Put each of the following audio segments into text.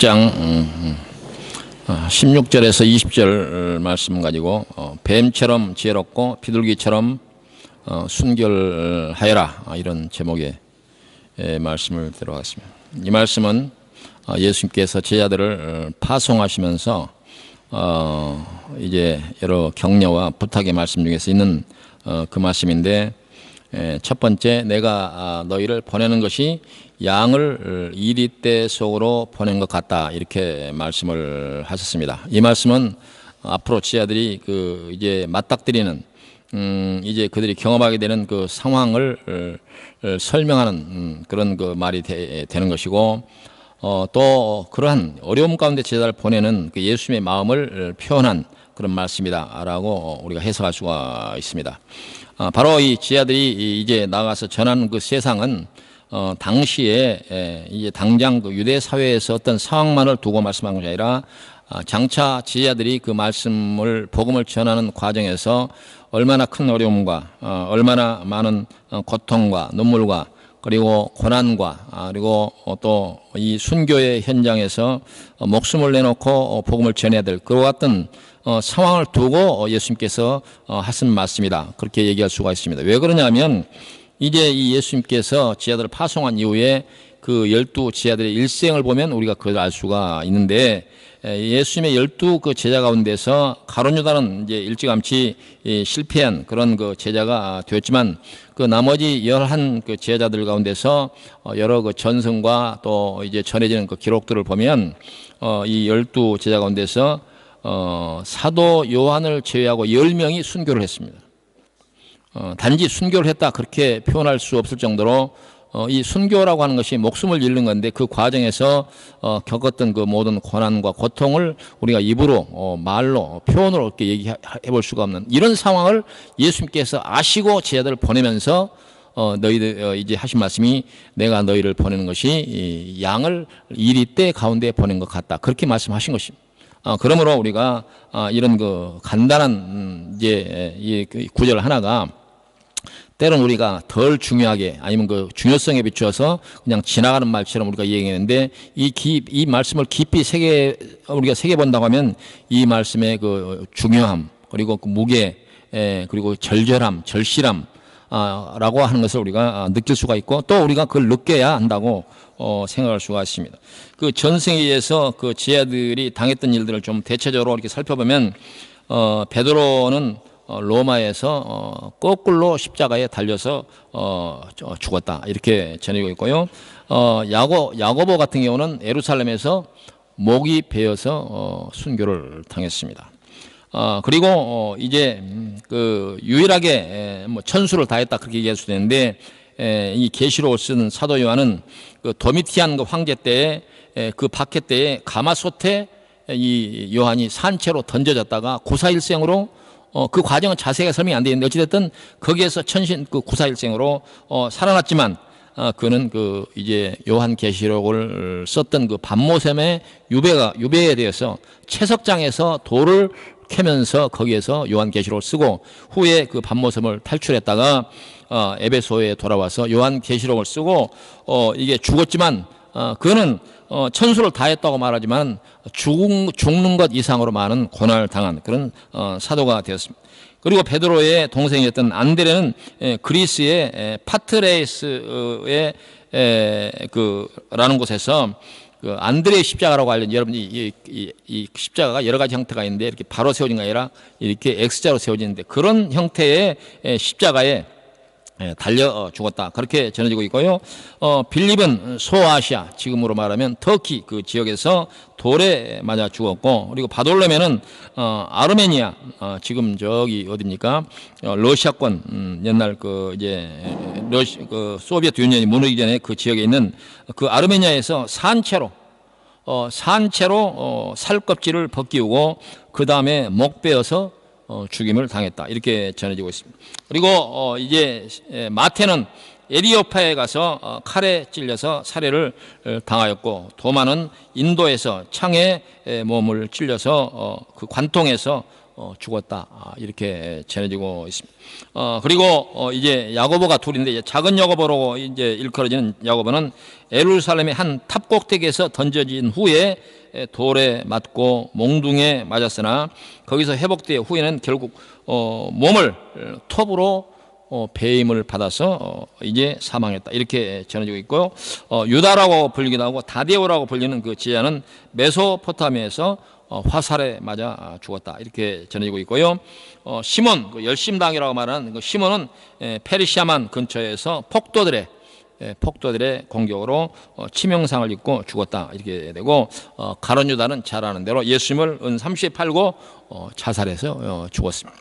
10장 16절에서 20절 말씀 가지고 뱀처럼 지혜롭고 비둘기처럼 순결하여라, 이런 제목의 말씀을 들어갔습니다. 이 말씀은 예수님께서 제자들을 파송하시면서 이제 여러 격려와 부탁의 말씀 중에서 있는 그 말씀인데, 첫 번째, 내가 너희를 보내는 것이 양을 이리떼 속으로 보낸 것 같다, 이렇게 말씀을 하셨습니다. 이 말씀은 앞으로 제자들이 이제 맞닥뜨리는 이제 그들이 경험하게 되는 그 상황을 설명하는 그런 그 말이 되는 것이고, 또 그러한 어려움 가운데 제자를 보내는 그 예수님의 마음을 표현한 그런 말씀이다라고 우리가 해석할 수가 있습니다. 바로 이 제자들이 이제 나가서 전하는 그 세상은 당시에 이제 당장 그 유대 사회에서 어떤 상황만을 두고 말씀한 것이 아니라 장차 제자들이 그 말씀을 복음을 전하는 과정에서 얼마나 큰 어려움과 얼마나 많은 고통과 눈물과 그리고 고난과 그리고 또 이 순교의 현장에서 목숨을 내놓고 복음을 전해야 될 그와 같은 상황을 두고 예수님께서 하신 말씀이다, 그렇게 얘기할 수가 있습니다. 왜 그러냐면 이제 이 예수님께서 제자들을 파송한 이후에 그 12 제자들의 일생을 보면 우리가 그걸 알 수가 있는데, 예수님의 12 그 제자 가운데서 가룟 유다는 이제 일찌감치 실패한 그런 그 제자가 되었지만, 그 나머지 11 그 제자들 가운데서 여러 그 전승과 또 이제 전해지는 그 기록들을 보면 이 12 제자 가운데서 사도 요한을 제외하고 10명이 순교를 했습니다. 단지 순교를 했다, 그렇게 표현할 수 없을 정도로 이 순교라고 하는 것이 목숨을 잃는 건데, 그 과정에서 겪었던 그 모든 고난과 고통을 우리가 입으로 말로 표현으로 이렇게 얘기해 볼 수가 없는 이런 상황을 예수님께서 아시고 제자들을 보내면서 너희들 이제 하신 말씀이 내가 너희를 보내는 것이 양을 이리떼 가운데 보낸 것 같다, 그렇게 말씀하신 것입니다. 그러므로 우리가 이런 그 간단한 이제 이 구절 하나가 때론 우리가 덜 중요하게 아니면 그 중요성에 비추어서 그냥 지나가는 말처럼 우리가 얘기했는데, 이 말씀을 깊이 우리가 새겨본다고 하면 이 말씀의 그 중요함, 그리고 그 무게, 그리고 절절함, 절실함, 라고 하는 것을 우리가 느낄 수가 있고, 또 우리가 그걸 느껴야 한다고 생각할 수가 있습니다. 그 전생에 의해서 그 제자들이 당했던 일들을 좀 대체적으로 이렇게 살펴보면, 베드로는 로마에서 거꾸로 십자가에 달려서 죽었다, 이렇게 전해지고 있고요. 야고보 같은 경우는 예루살렘에서 목이 베어서 순교를 당했습니다. 그리고 이제 그 유일하게 뭐 천수를 다했다, 그렇게 얘기할 수 있는데, 이 계시록을 쓴 사도 요한은 그 도미티안 그 황제 때에 그 박해 때에 가마솥에 이 요한이 산채로 던져졌다가 구사일생으로, 그 과정은 자세하게 설명이 안 되어 있는데 어찌됐든 거기에서 천신 그 구사일생으로 살아났지만, 그는 그 이제 요한 계시록을 썼던 그 반모섬의 유배에 대해서 채석장에서 돌을 캐면서 거기에서 요한 계시록을 쓰고, 후에 그 반모섬을 탈출했다가 에베소에 돌아와서 요한 계시록을 쓰고, 이게 죽었지만 그는 천수를 다했다고 말하지만 죽는 것 이상으로 많은 고난을 당한 그런 사도가 되었습니다. 그리고 베드로의 동생이었던 안드레는 그리스의 파트레스의 라는 곳에서 그 안드레의 십자가라고 알려진, 여러분이 이 십자가가 여러 가지 형태가 있는데 이렇게 바로 세워진 게 아니라 이렇게 X자로 세워지는데, 그런 형태의 십자가에 달려 죽었다, 그렇게 전해지고 있고요. 빌립은 소아시아, 지금으로 말하면 터키 그 지역에서 돌에 맞아 죽었고, 그리고 바돌로메는 아르메니아, 지금 저기 어디입니까? 러시아권, 옛날 그 이제 그 소비에트 유니언이 무너지기 전에 그 지역에 있는 그 아르메니아에서 산채로 살껍질을 벗기우고 그 다음에 목 베어서 죽임을 당했다, 이렇게 전해지고 있습니다. 그리고 이제 마태는 에리오파에 가서 칼에 찔려서 살해를 당하였고, 도마는 인도에서 창에 몸을 찔려서 그 관통해서 죽었다. 이렇게 전해지고 있습니다. 그리고 이제 야고보가 둘인데, 이제 작은 야고보로 이제 일컬어지는 야고보는 예루살렘의 한 탑꼭대기에서 던져진 후에 돌에 맞고 몽둥이에 맞았으나 거기서 회복된 후에는 결국 몸을 톱으로 배임을 받아서 이제 사망했다. 이렇게 전해지고 있고요. 유다라고 불리기도 하고 다데오라고 불리는 그 지자는 메소포타미아에서 화살에 맞아 죽었다. 이렇게 전해지고 있고요. 시몬, 그 열심당이라고 말하는 그 시몬은 페르시아만 근처에서 폭도들의 공격으로 치명상을 입고 죽었다. 이렇게 되고, 가룟 유다는 잘 아는 대로 예수님을 은 30에 팔고 자살해서 죽었습니다.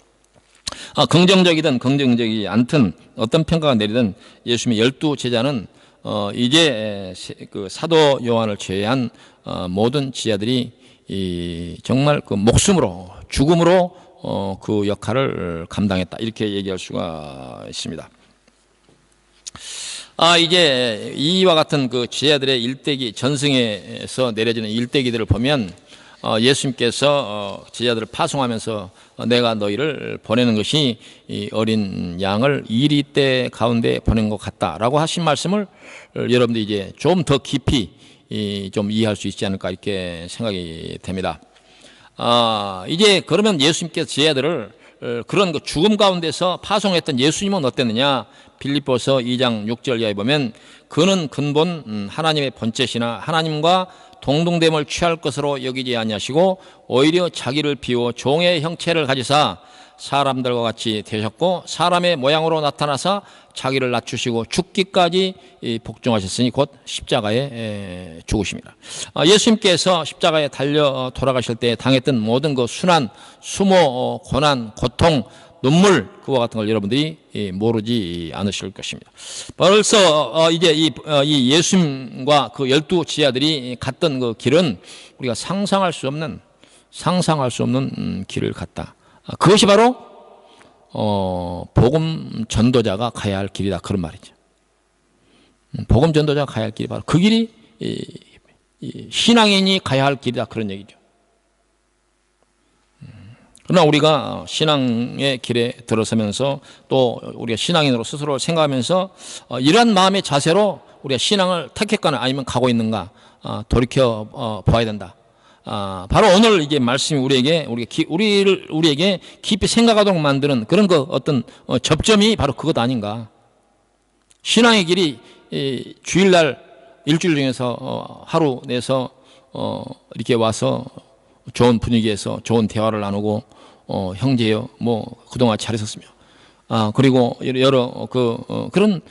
긍정적이든 긍정적이지 않든 어떤 평가가 내리든 예수님의 12제자는 이제 그 사도 요한을 제외한 모든 지자들이 정말 그 목숨으로, 죽음으로 그 역할을 감당했다. 이렇게 얘기할 수가 있습니다. 이제 이와 같은 그 제자들의 일대기, 전승에서 내려지는 일대기들을 보면 예수님께서 제자들을 파송하면서 내가 너희를 보내는 것이 이 어린 양을 이리떼 가운데 보낸 것 같다라고 하신 말씀을 여러분들이 이제 좀 더 깊이 좀 이해할 수 있지 않을까, 이렇게 생각이 됩니다. 이제 그러면 예수님께서 제자들을 그런 그 죽음 가운데서 파송했던 예수님은 어땠느냐? 빌립보서 2장 6절 이하에 보면 그는 근본 하나님의 본체시나 하나님과 동등됨을 취할 것으로 여기지 아니하시고 오히려 자기를 비워 종의 형체를 가지사 사람들과 같이 되셨고 사람의 모양으로 나타나사 자기를 낮추시고 죽기까지 복종하셨으니 곧 십자가에 죽으십니다. 예수님께서 십자가에 달려 돌아가실 때 당했던 모든 그 순환, 수모, 고난, 고통, 눈물, 그와 같은 걸 여러분들이 모르지 않으실 것입니다. 벌써 이제 이 예수님과 그 12지자들이 갔던 그 길은 우리가 상상할 수 없는 길을 갔다. 그것이 바로 복음 전도자가 가야 할 길이다, 그런 말이죠. 복음 전도자가 가야 할 길이 바로 그 길이 신앙인이 가야 할 길이다, 그런 얘기죠. 그러나 우리가 신앙의 길에 들어서면서 또 우리가 신앙인으로 스스로 생각하면서 이러한 마음의 자세로 우리가 신앙을 택했거나 아니면 가고 있는가 돌이켜 봐야 된다. 바로 오늘 이게 말씀이 우리에게 깊이 생각하도록 만드는 그런 그 어떤 접점이 바로 그것 아닌가. 신앙의 길이 주일날 일주일 중에서 하루 내서 이렇게 와서 좋은 분위기에서 좋은 대화를 나누고 형제요 뭐 그동안 잘했었으며 그리고 여러 그런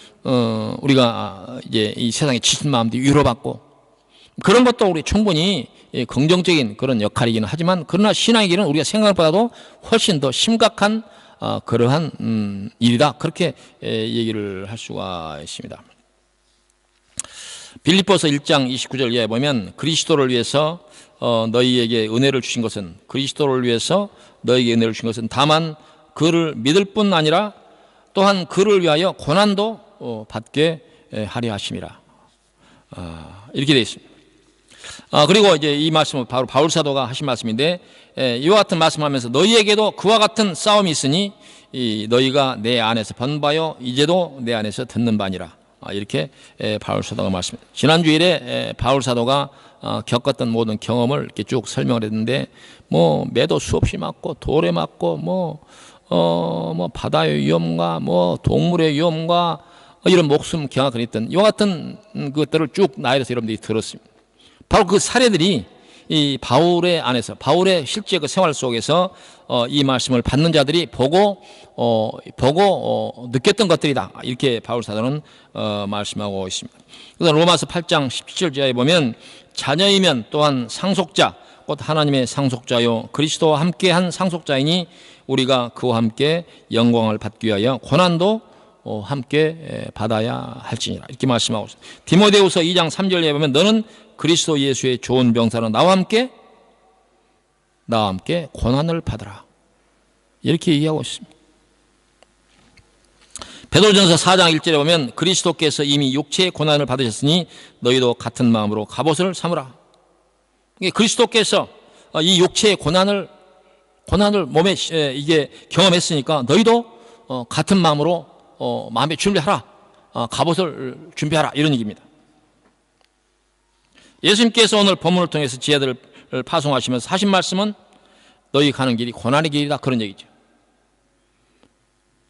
우리가 이제 이 세상에 지친 마음들이 위로받고 그런 것도 우리 충분히 긍정적인 그런 역할이기는 하지만 그러나 신앙의 길은 우리가 생각보다도 훨씬 더 심각한 그러한 일이다, 그렇게 얘기를 할 수가 있습니다. 빌립보서 1장 29절 이하에 보면 그리스도를 위해서 너희에게 은혜를 주신 것은 그리스도를 위해서 너희에게 은혜를 주신 것은 다만 그를 믿을 뿐 아니라 또한 그를 위하여 고난도 받게 하려 하심이라. 이렇게 되어 있습니다. 그리고 이제 이 말씀은 바로 바울 사도가 하신 말씀인데 이와 같은 말씀하면서 너희에게도 그와 같은 싸움이 있으니 너희가 내 안에서 본 바요 이제도 내 안에서 듣는 바니라. 이렇게 바울 사도가 말씀합니다. 지난 주일에 바울 사도가 겪었던 모든 경험을 이렇게 쭉 설명을 했는데 뭐 매도 수없이 맞고 돌에 맞고 뭐 바다의 위험과 뭐 동물의 위험과 이런 목숨 경악을 했던 이와 같은 것들을 쭉 나열해서 여러분들이 들었습니다. 바로 그 사례들이 이 바울의 안에서 바울의 실제 그 생활 속에서 이 말씀을 받는 자들이 보고 느꼈던 것들이다, 이렇게 바울 사도는 말씀하고 있습니다. 그래서 로마서 8장 17절 지하에 보면 자녀이면 또한 상속자 곧 하나님의 상속자요 그리스도와 함께한 상속자이니 우리가 그와 함께 영광을 받기 위하여 고난도 함께 받아야 할지니라, 이렇게 말씀하고 있습니다. 디모데후서 2장 3절에 보면 너는 그리스도 예수의 좋은 병사로 나와 함께 고난을 받으라, 이렇게 얘기하고 있습니다. 베드로전서 4장 1절에 보면 그리스도께서 이미 육체의 고난을 받으셨으니 너희도 같은 마음으로 갑옷을 삼으라. 그리스도께서 이 육체의 고난을 고난을 몸에 이게 경험했으니까 너희도 같은 마음으로 마음에 준비하라. 갑옷을 준비하라. 이런 얘기입니다. 예수님께서 오늘 본문을 통해서 지혜들을 파송하시면서 하신 말씀은 너희 가는 길이 고난의 길이다. 그런 얘기죠.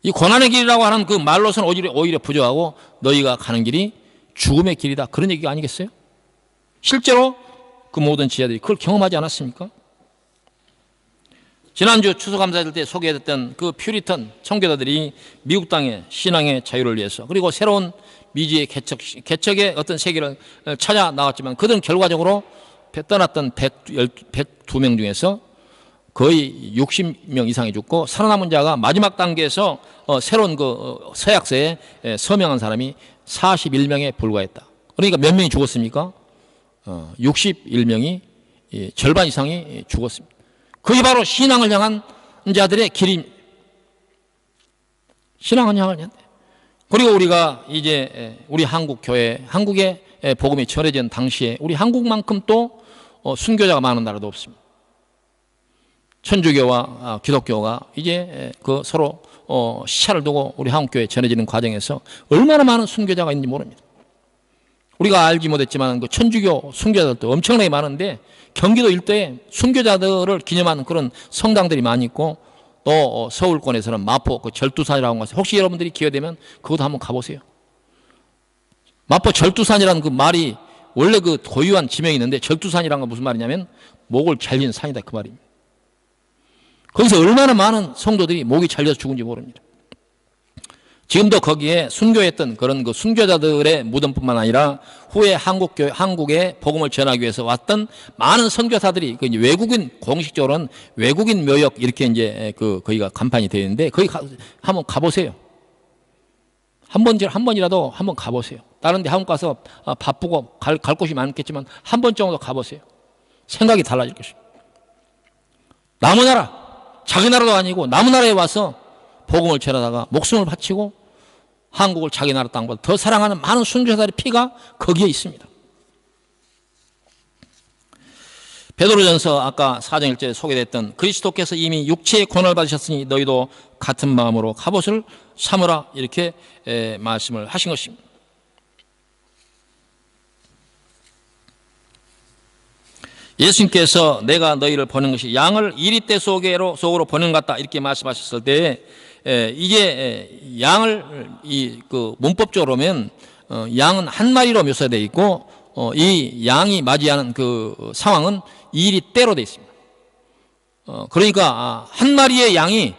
이 고난의 길이라고 하는 그 말로서는 오히려 부족하고 너희가 가는 길이 죽음의 길이다. 그런 얘기가 아니겠어요? 실제로 그 모든 지혜들이 그걸 경험하지 않았습니까? 지난주 추수감사절 때 소개했던 그 퓨리턴 청교도들이 미국 땅의 신앙의 자유를 위해서 그리고 새로운 미지의 개척의 어떤 세계를 찾아 나왔지만 그들은 결과적으로 떠났던 102명 중에서 거의 60명 이상이 죽고 살아남은 자가 마지막 단계에서 새로운 그 서약서에 서명한 사람이 41명에 불과했다. 그러니까 몇 명이 죽었습니까? 61명이 절반 이상이 죽었습니다. 그게 바로 신앙을 향한 자들의 길입니다. 신앙을 향한 자. 그리고 우리가 이제 우리 한국 교회, 한국의 복음이 전해진 당시에 우리 한국만큼 또 순교자가 많은 나라도 없습니다. 천주교와 기독교가 이제 그 서로 시차를 두고 우리 한국교회에 전해지는 과정에서 얼마나 많은 순교자가 있는지 모릅니다. 우리가 알지 못했지만 그 천주교 순교자들도 엄청나게 많은데 경기도 일대에 순교자들을 기념하는 그런 성당들이 많이 있고 또 서울권에서는 마포 그 절두산이라고 하는 것을 혹시 여러분들이 기회되면 그것도 한번 가보세요. 마포 절두산이라는 그 말이 원래 그 고유한 지명이 있는데 절두산이라는 건 무슨 말이냐면 목을 잘린 산이다 그 말입니다. 거기서 얼마나 많은 성도들이 목이 잘려서 죽은지 모릅니다. 지금도 거기에 순교했던 그런 그 순교자들의 무덤뿐만 아니라 후에 한국의 복음을 전하기 위해서 왔던 많은 선교사들이 그 외국인 공식적으로는 외국인 묘역 이렇게 이제 그 거기가 간판이 되어 있는데 거기 한번 가보세요. 한 번이라도 한번 가보세요. 다른 데 한국 가서 바쁘고 갈 곳이 많겠지만 한 번 정도 가보세요. 생각이 달라질 것입니다. 남의 나라, 자기 나라도 아니고 남의 나라에 와서 복음을 전하다가 목숨을 바치고 한국을 자기 나라 땅보다 더 사랑하는 많은 순교자들의 피가 거기에 있습니다. 베드로전서 아까 4장 1절에 소개됐던 그리스도께서 이미 육체의 고난을 받으셨으니 너희도 같은 마음으로 갑옷을 삼으라 이렇게 말씀을 하신 것입니다. 예수님께서 내가 너희를 보낸 것이 양을 이리떼 속으로 보낸 것 같다 이렇게 말씀하셨을 때 이게 양을 그 문법적으로 보면 양은 한 마리로 묘사되어 있고 이 양이 맞이하는 그 상황은 이리떼로 되어 있습니다. 그러니까 한 마리의 양이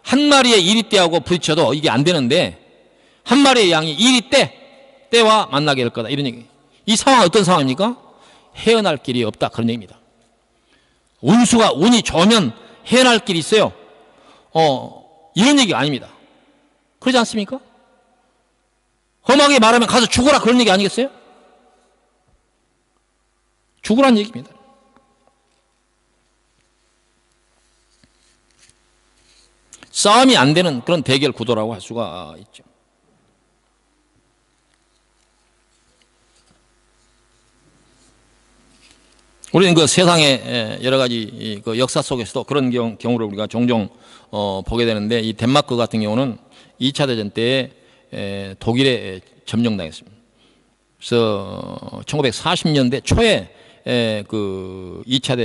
한 마리의 이리떼하고 부딪혀도 이게 안 되는데 한 마리의 양이 이리떼와 만나게 될 거다 이런 얘기. 이 상황은 어떤 상황입니까? 헤어날 길이 없다 그런 얘기입니다. 운이 좋으면 헤어날 길이 있어요. 이런 얘기가 아닙니다. 그러지 않습니까? 험하게 말하면 가서 죽어라 그런 얘기 아니겠어요? 죽으란 얘기입니다. 싸움이 안 되는 그런 대결 구도라고 할 수가 있죠. 우리는 그 세상의 여러 가지 그 역사 속에서도 그런 경우를 우리가 종종 보게 되는데 이 덴마크 같은 경우는 2차 대전 때 독일에 점령당했습니다. 그래서 1940년대 초에 그 2차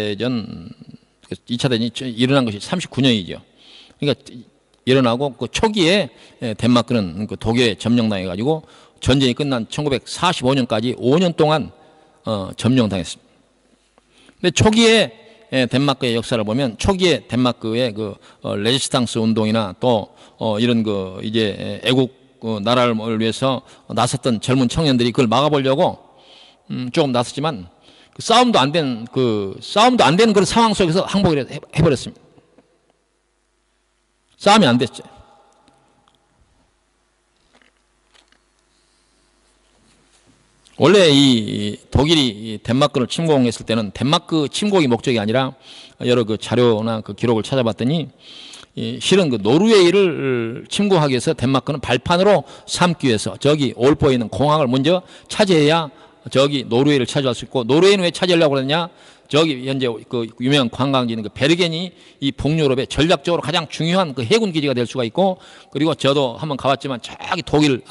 대전이 일어난 것이 39년이죠. 그러니까 일어나고 그 초기에 덴마크는 그 독일에 점령당해가지고 전쟁이 끝난 1945년까지 5년 동안 점령당했습니다. 근데 초기에 덴마크의 역사를 보면 초기에 덴마크의 그 레지스탕스 운동이나 또 이런 그 이제 애국 나라를 위해서 나섰던 젊은 청년들이 그걸 막아보려고 조금 나섰지만 싸움도 안 되는 그런 상황 속에서 항복을 해버렸습니다. 싸움이 안 됐죠. 원래 이 독일이 덴마크를 침공했을 때는 덴마크 침공이 목적이 아니라 여러 그 자료나 그 기록을 찾아봤더니 실은 그 노르웨이를 침공하기 위해서 덴마크는 발판으로 삼기 위해서 저기 올포에 있는 공항을 먼저 차지해야 저기 노르웨이를 차지할 수 있고 노르웨이는 왜 차지하려고 그러냐? 저기 현재 그 유명한 관광지는 그 베르겐이 이 북유럽의 전략적으로 가장 중요한 그 해군 기지가 될 수가 있고, 그리고 저도 한번 가봤지만 저기 독일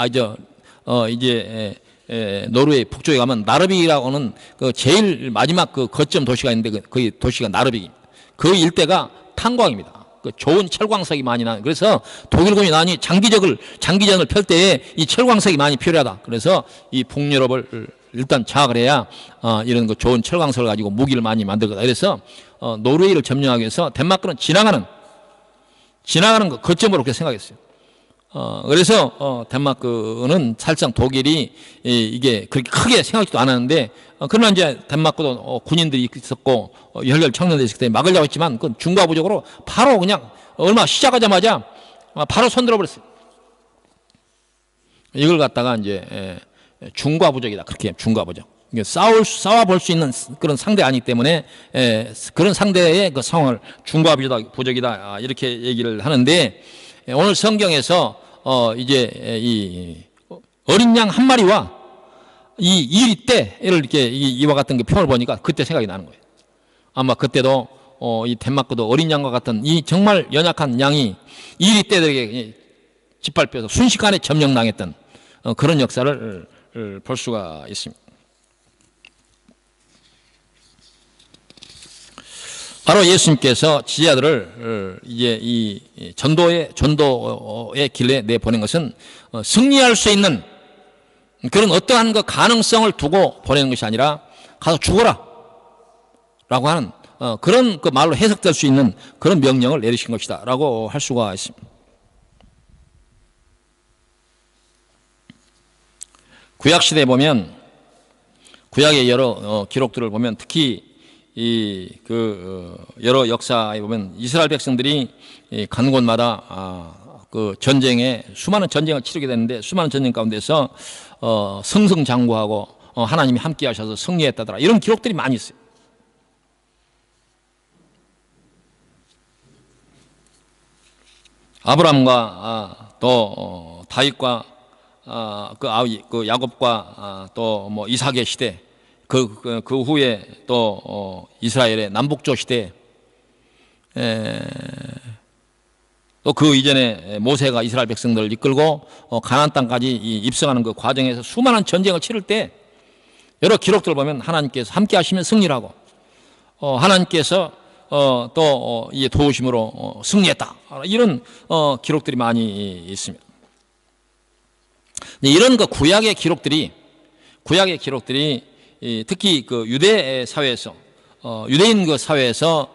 노르웨이 북쪽에 가면 나르빅이라고 하는 그 제일 마지막 그 거점 도시가 있는데 그 도시가 나르빅입니다. 그 일대가 탄광입니다. 그 좋은 철광석이 많이 나. 그래서 독일군이 나니 장기전을 펼 때에 이 철광석이 많이 필요하다. 그래서 이 북유럽을 일단 장악을 해야 이런 그 좋은 철광석을 가지고 무기를 많이 만들거다. 그래서 노르웨이를 점령하기 위해서 덴마크는 지나가는 그 거점으로 그렇게 생각했어요. 그래서 덴마크는 사실상 독일이 이게 그렇게 크게 생각지도 않았는데, 그러나 이제 덴마크도 군인들이 있었고 혈혈 청년들이 있었기 때문에 막으려고 했지만 그건 중과부적으로 바로 그냥 얼마 시작하자마자 바로 손들어 버렸어요. 이걸 갖다가 이제 중과부적이다, 그렇게 중과부적. 싸워볼 수 있는 그런 상대 아니기 때문에 그런 상대의 그 상황을 중과부적이다 이렇게 얘기를 하는데, 오늘 성경에서 이제 이 어린 양 한 마리와 이 이리떼를 이렇게 이와 같은 그 표현을 보니까 그때 생각이 나는 거예요. 아마 그때도 이 덴마크도 어린 양과 같은 이 정말 연약한 양이 이리떼들에게 짓밟혀서 순식간에 점령당했던 그런 역사를 볼 수가 있습니다. 바로 예수님께서 지자들을 이제 이 전도의 길에 내보낸 것은 승리할 수 있는 그런 어떠한 그 가능성을 두고 보내는 것이 아니라 가서 죽어라 라고 하는 그런 그 말로 해석될 수 있는 그런 명령을 내리신 것이다 라고 할 수가 있습니다. 구약시대에 보면, 구약의 여러 기록들을 보면, 특히 여러 역사에 보면 이스라엘 백성들이 가는 곳마다 그 전쟁에 수많은 전쟁을 치르게 되는데, 수많은 전쟁 가운데서 승승장구하고 하나님이 함께 하셔서 승리했다더라, 이런 기록들이 많이 있어요. 아브라함과 또 다윗과 그 야곱과 또 뭐 이삭의 시대, 그 후에 또 이스라엘의 남북조 시대, 또 그 이전에 모세가 이스라엘 백성들을 이끌고 가나안 땅까지 입성하는 그 과정에서 수많은 전쟁을 치를 때 여러 기록들을 보면 하나님께서 함께 하시면 승리를 하고, 하나님께서 또 이 도우심으로 승리했다, 이런 기록들이 많이 있습니다. 이런 그 구약의 기록들이 특히 그 유대 사회에서 유대인 그 사회에서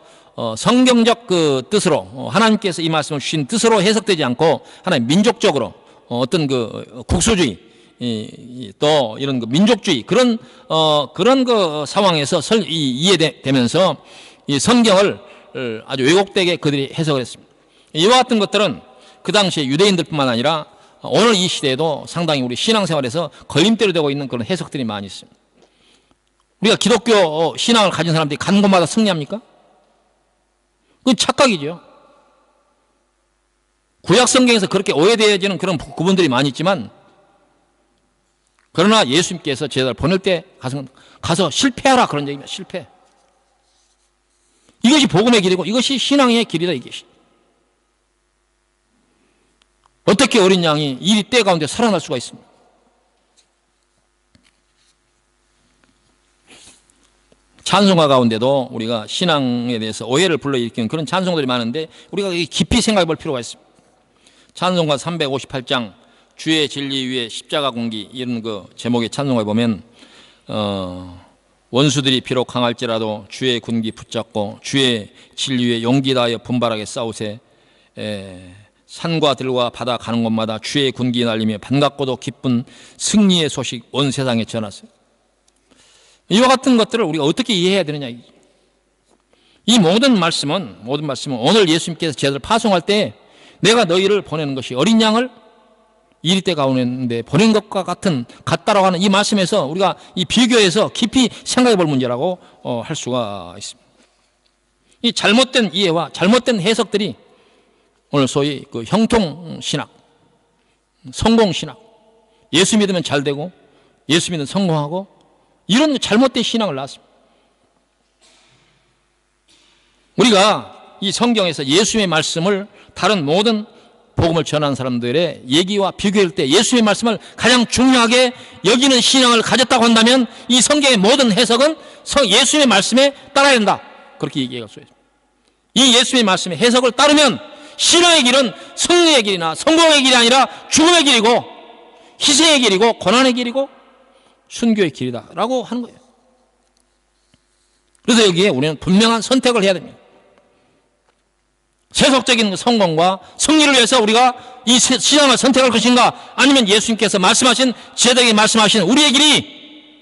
성경적 그 뜻으로, 하나님께서 이 말씀을 주신 뜻으로 해석되지 않고 하나님 민족적으로 어떤 그 국수주의, 또 이런 그 민족주의, 그런 그 상황에서 이해되면서 이 성경을 아주 왜곡되게 그들이 해석을 했습니다. 이와 같은 것들은 그 당시에 유대인들뿐만 아니라 오늘 이 시대에도 상당히 우리 신앙생활에서 걸림돌이 되고 있는 그런 해석들이 많이 있습니다. 우리가 기독교 신앙을 가진 사람들이 가는 곳마다 승리합니까? 그건 착각이죠. 구약 성경에서 그렇게 오해되어지는 그런 부분들이 많이 있지만, 그러나 예수님께서 제자를 보낼 때 가서 실패하라, 그런 얘기입니다. 실패. 이것이 복음의 길이고 이것이 신앙의 길이다, 이것이. 어떻게 어린 양이 이 때 가운데 살아날 수가 있습니까? 찬송가 가운데도 우리가 신앙에 대해서 오해를 불러일으키는 그런 찬송들이 많은데, 우리가 깊이 생각해 볼 필요가 있습니다. 찬송가 358장 주의 진리 위에 십자가 공기, 이런 그 제목의 찬송가에 보면 원수들이 비록 강할지라도 주의 군기 붙잡고 주의 진리 위에 용기 다하여 분발하게 싸우세. 산과 들과 바다 가는 곳마다 주의 군기 날리며 반갑고도 기쁜 승리의 소식 온 세상에 전하세요. 이와 같은 것들을 우리가 어떻게 이해해야 되느냐. 이 모든 말씀은 오늘 예수님께서 제자들을 파송할 때 내가 너희를 보내는 것이 어린 양을 이리떼 가운데 보낸 것과 같다라고 하는 이 말씀에서 우리가 이 비교해서 깊이 생각해 볼 문제라고 할 수가 있습니다. 이 잘못된 이해와 잘못된 해석들이 오늘 소위 그 형통신학, 성공신학, 예수 믿으면 잘 되고 예수 믿으면 성공하고, 이런 잘못된 신앙을 낳았습니다. 우리가 이 성경에서 예수님의 말씀을 다른 모든 복음을 전하는 사람들의 얘기와 비교할 때 예수님의 말씀을 가장 중요하게 여기는 신앙을 가졌다고 한다면 이 성경의 모든 해석은 예수님의 말씀에 따라야 된다, 그렇게 얘기할 수 있습니다. 이 예수님의 말씀의 해석을 따르면 신앙의 길은 승리의 길이나 성공의 길이 아니라 죽음의 길이고 희생의 길이고 고난의 길이고 순교의 길이다 라고 하는 거예요. 그래서 여기에 우리는 분명한 선택을 해야 됩니다. 세속적인 성공과 승리를 위해서 우리가 이 신앙을 선택할 것인가, 아니면 예수님께서 말씀하신, 제자에게 말씀하신 우리의 길이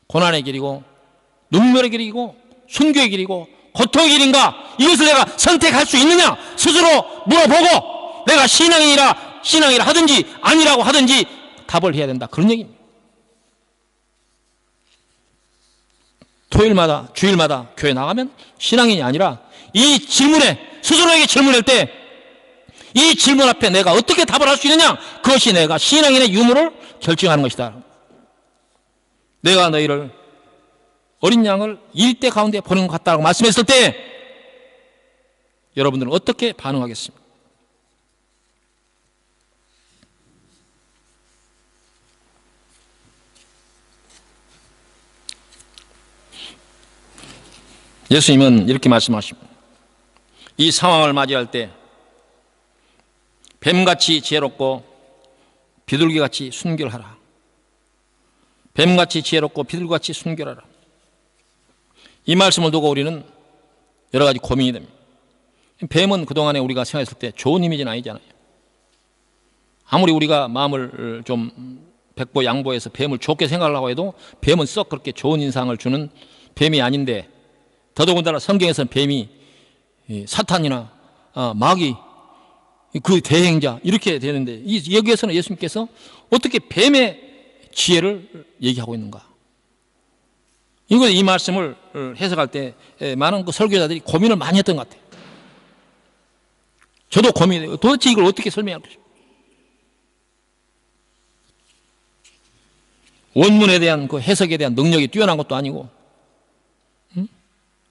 고난의 길이고 눈물의 길이고 순교의 길이고 고통의 길인가, 이것을 내가 선택할 수 있느냐 스스로 물어보고 내가 신앙이라 하든지 아니라고 하든지 답을 해야 된다, 그런 얘기입니다. 토요일마다 주일마다 교회 나가면 신앙인이 아니라 이 질문에 스스로에게 질문할 때 이 질문 앞에 내가 어떻게 답을 할 수 있느냐, 그것이 내가 신앙인의 유무를 결정하는 것이다. 내가 너희를 어린 양을 일대 가운데 보낸 것 같다고 말씀했을 때 여러분들은 어떻게 반응하겠습니까? 예수님은 이렇게 말씀하십니다. 이 상황을 맞이할 때 뱀같이 지혜롭고 비둘기같이 순결하라. 뱀같이 지혜롭고 비둘기같이 순결하라. 이 말씀을 두고 우리는 여러 가지 고민이 됩니다. 뱀은 그동안에 우리가 생각했을 때 좋은 이미지는 아니잖아요. 아무리 우리가 마음을 좀 백보 양보해서 뱀을 좋게 생각하려고 해도 뱀은 썩 그렇게 좋은 인상을 주는 뱀이 아닌데, 더더군다나 성경에서는 뱀이 사탄이나 마귀, 그 대행자 이렇게 되는데, 여기에서는 예수님께서 어떻게 뱀의 지혜를 얘기하고 있는가? 이 말씀을 해석할 때 많은 그 설교자들이 고민을 많이 했던 것 같아요. 저도 고민해요. 도대체 이걸 어떻게 설명할 것인가? 원문에 대한 그 해석에 대한 능력이 뛰어난 것도 아니고,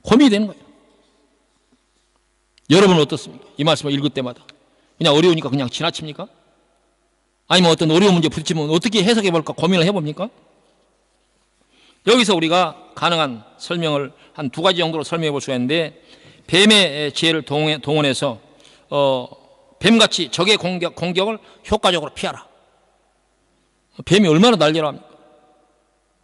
고민이 되는 거예요. 여러분은 어떻습니까? 이 말씀을 읽을 때마다 그냥 어려우니까 그냥 지나칩니까? 아니면 어떤 어려운 문제 부딪히면 어떻게 해석해 볼까 고민을 해봅니까? 여기서 우리가 가능한 설명을 한 두 가지 정도로 설명해 볼 수가 있는데, 뱀의 지혜를 동원해서 뱀같이 적의 공격을 효과적으로 피하라. 뱀이 얼마나 날개를 합니까?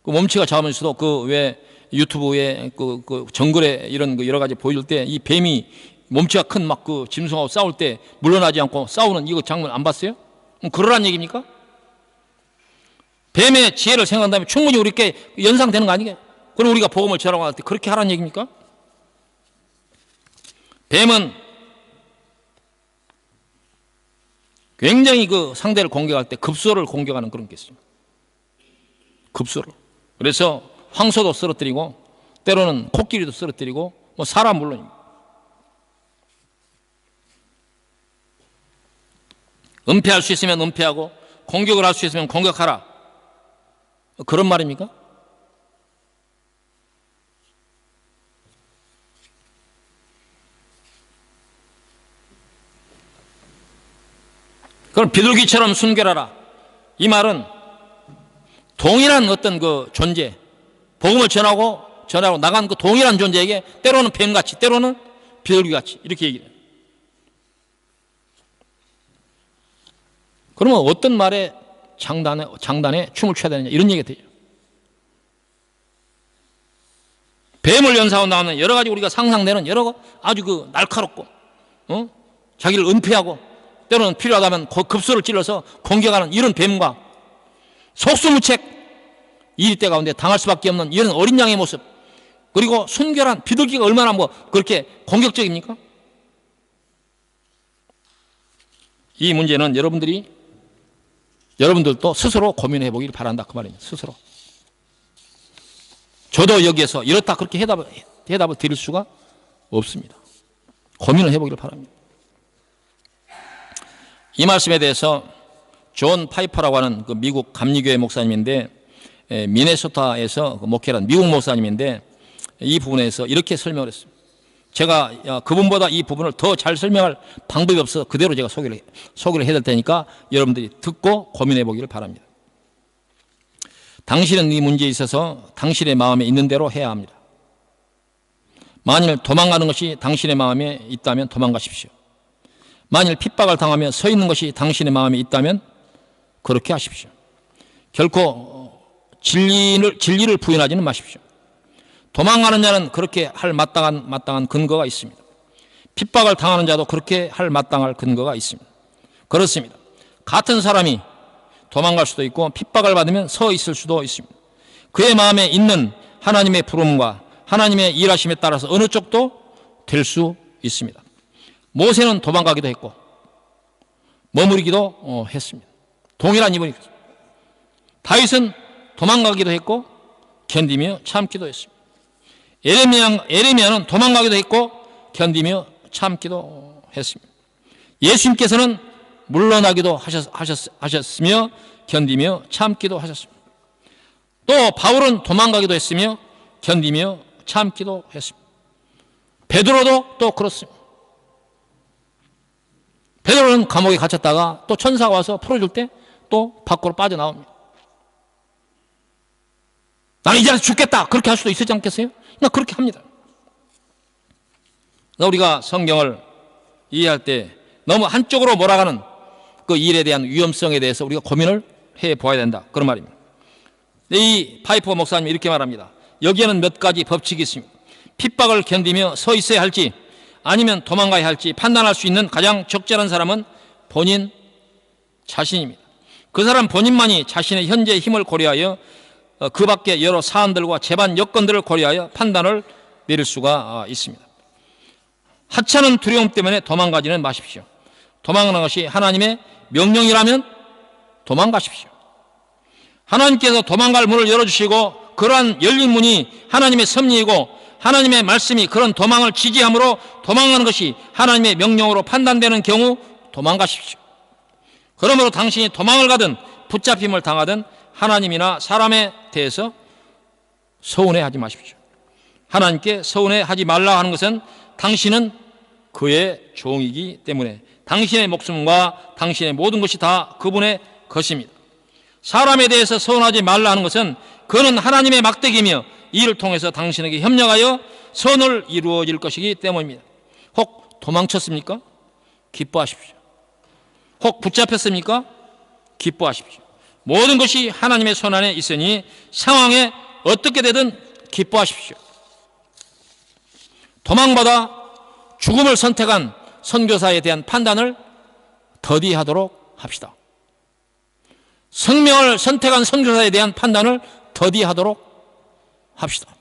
그 몸치가 잡으면서도 그 왜 유튜브에 그 정글에 이런 그 여러 가지 보여줄 때 이 뱀이 몸치가 큰 막 그 짐승하고 싸울 때 물러나지 않고 싸우는 이거 장면 안 봤어요? 그러란 얘기입니까? 뱀의 지혜를 생각한다면 충분히 우리께 연상되는 거 아니겠어요? 그럼 우리가 복음을 전하고 할 때 그렇게 하라는 얘기입니까? 뱀은 굉장히 그 상대를 공격할 때 급소를 공격하는 그런 게 있어요. 급소를. 그래서 황소도 쓰러뜨리고 때로는 코끼리도 쓰러뜨리고 뭐 사람 물론입니다. 은폐할 수 있으면 은폐하고 공격을 할 수 있으면 공격하라. 그런 말입니까? 그럼 비둘기처럼 순결하라. 이 말은 동일한 어떤 그 존재, 복음을 전하고 나간 그 동일한 존재에게 때로는 뱀같이 때로는 비둘기같이 이렇게 얘기해요. 그러면 어떤 말에 장단에 춤을 춰야 되느냐 이런 얘기가 되죠. 뱀을 연상하고 나오는 여러 가지 우리가 상상되는 여러 아주 그 날카롭고 자기를 은폐하고 때로는 필요하다면 급소를 찔러서 공격하는 이런 뱀과 속수무책 이리때 가운데 당할 수밖에 없는 이런 어린 양의 모습, 그리고 순결한 비둘기가 얼마나 뭐 그렇게 공격적입니까? 이 문제는 여러분들도 스스로 고민해 보길 바란다 그 말입니다. 스스로. 저도 여기에서 이렇다 그렇게 대답을 드릴 수가 없습니다. 고민을 해보기를 바랍니다. 이 말씀에 대해서 존 파이퍼라고 하는 그 미국 감리교회 목사님인데, 미네소타에서 목회한 미국 목사님인데, 이 부분에서 이렇게 설명을 했습니다. 제가 그분보다 이 부분을 더 잘 설명할 방법이 없어서 그대로 제가 소개를 해야 될 테니까 여러분들이 듣고 고민해 보기를 바랍니다. 당신은 이 문제에 있어서 당신의 마음에 있는 대로 해야 합니다. 만일 도망가는 것이 당신의 마음에 있다면 도망가십시오. 만일 핍박을 당하며 서 있는 것이 당신의 마음에 있다면 그렇게 하십시오. 결코 진리를 부인하지는 마십시오. 도망가는 자는 그렇게 할 마땅한 근거가 있습니다. 핍박을 당하는 자도 그렇게 할 마땅할 근거가 있습니다. 그렇습니다. 같은 사람이 도망갈 수도 있고 핍박을 받으면 서 있을 수도 있습니다. 그의 마음에 있는 하나님의 부름과 하나님의 일하심에 따라서 어느 쪽도 될 수 있습니다. 모세는 도망가기도 했고 머무르기도 했습니다. 동일한 이분이 다윗은 도망가기도 했고 견디며 참기도 했습니다. 에레미야는 도망가기도 했고 견디며 참기도 했습니다. 예수님께서는 물러나기도 하셨으며 견디며 참기도 하셨습니다. 또 바울은 도망가기도 했으며 견디며 참기도 했습니다. 베드로도 또 그렇습니다. 베드로는 감옥에 갇혔다가 또 천사가 와서 풀어줄 때 또 밖으로 빠져나옵니다. 나는 이제 죽겠다 그렇게 할 수도 있었지 않겠어요? 그냥 그렇게 합니다. 우리가 성경을 이해할 때 너무 한쪽으로 몰아가는 그 일에 대한 위험성에 대해서 우리가 고민을 해보아야 된다 그런 말입니다. 이 파이퍼 목사님이 이렇게 말합니다. 여기에는 몇 가지 법칙이 있습니다. 핍박을 견디며 서 있어야 할지 아니면 도망가야 할지 판단할 수 있는 가장 적절한 사람은 본인 자신입니다. 그 사람 본인만이 자신의 현재의 힘을 고려하여 그 밖에 여러 사안들과 재반 여건들을 고려하여 판단을 내릴 수가 있습니다. 하찮은 두려움 때문에 도망가지는 마십시오. 도망가는 것이 하나님의 명령이라면 도망가십시오. 하나님께서 도망갈 문을 열어주시고 그러한 열린 문이 하나님의 섭리이고 하나님의 말씀이 그런 도망을 지지함으로 도망가는 것이 하나님의 명령으로 판단되는 경우 도망가십시오. 그러므로 당신이 도망을 가든 붙잡힘을 당하든 하나님이나 사람에 대해서 서운해하지 마십시오. 하나님께 서운해하지 말라 하는 것은 당신은 그의 종이기 때문에 당신의 목숨과 당신의 모든 것이 다 그분의 것입니다. 사람에 대해서 서운하지 말라 하는 것은 그는 하나님의 막대기며 이를 통해서 당신에게 협력하여 선을 이루어질 것이기 때문입니다. 혹 도망쳤습니까? 기뻐하십시오. 혹 붙잡혔습니까? 기뻐하십시오. 모든 것이 하나님의 손 안에 있으니 상황에 어떻게 되든 기뻐하십시오. 도망받아 죽음을 선택한 선교사에 대한 판단을 더디하도록 합시다. 생명을 선택한 선교사에 대한 판단을 더디하도록 합시다.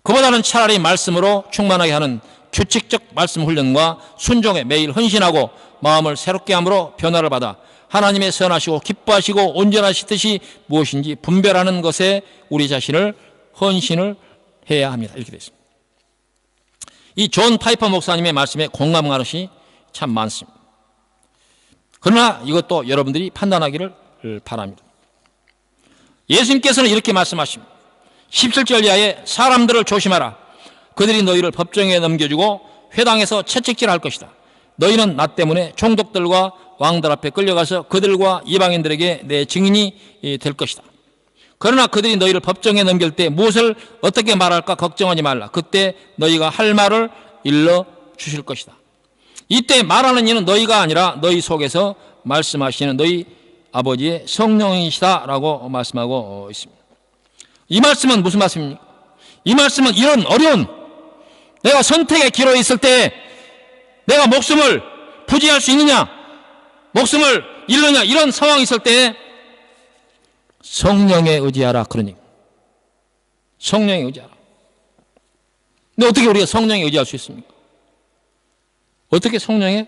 그보다는 차라리 말씀으로 충만하게 하는 규칙적 말씀 훈련과 순종에 매일 헌신하고 마음을 새롭게 함으로 변화를 받아 하나님의 선하시고 기뻐하시고 온전하시듯이 무엇인지 분별하는 것에 우리 자신을 헌신을 해야 합니다. 이렇게 되어 있습니다. 이 존 파이퍼 목사님의 말씀에 공감하는 것이 참 많습니다. 그러나 이것도 여러분들이 판단하기를 바랍니다. 예수님께서는 이렇게 말씀하십니다. 17절 이하에 사람들을 조심하라. 그들이 너희를 법정에 넘겨주고 회당에서 채찍질할 것이다. 너희는 나 때문에 총독들과 왕들 앞에 끌려가서 그들과 이방인들에게 내 증인이 될 것이다. 그러나 그들이 너희를 법정에 넘길 때 무엇을 어떻게 말할까 걱정하지 말라. 그때 너희가 할 말을 일러 주실 것이다. 이때 말하는 이는 너희가 아니라 너희 속에서 말씀하시는 너희 아버지의 성령이시다라고 말씀하고 있습니다. 이 말씀은 무슨 말씀입니까? 이 말씀은 이런 어려운 내가 선택의 기로에 있을 때 내가 목숨을 부지할 수 있느냐, 목숨을 잃느냐 이런 상황이 있을 때 성령에 의지하라 그러니 성령에 의지하라. 근데 어떻게 우리가 성령에 의지할 수 있습니까? 어떻게 성령에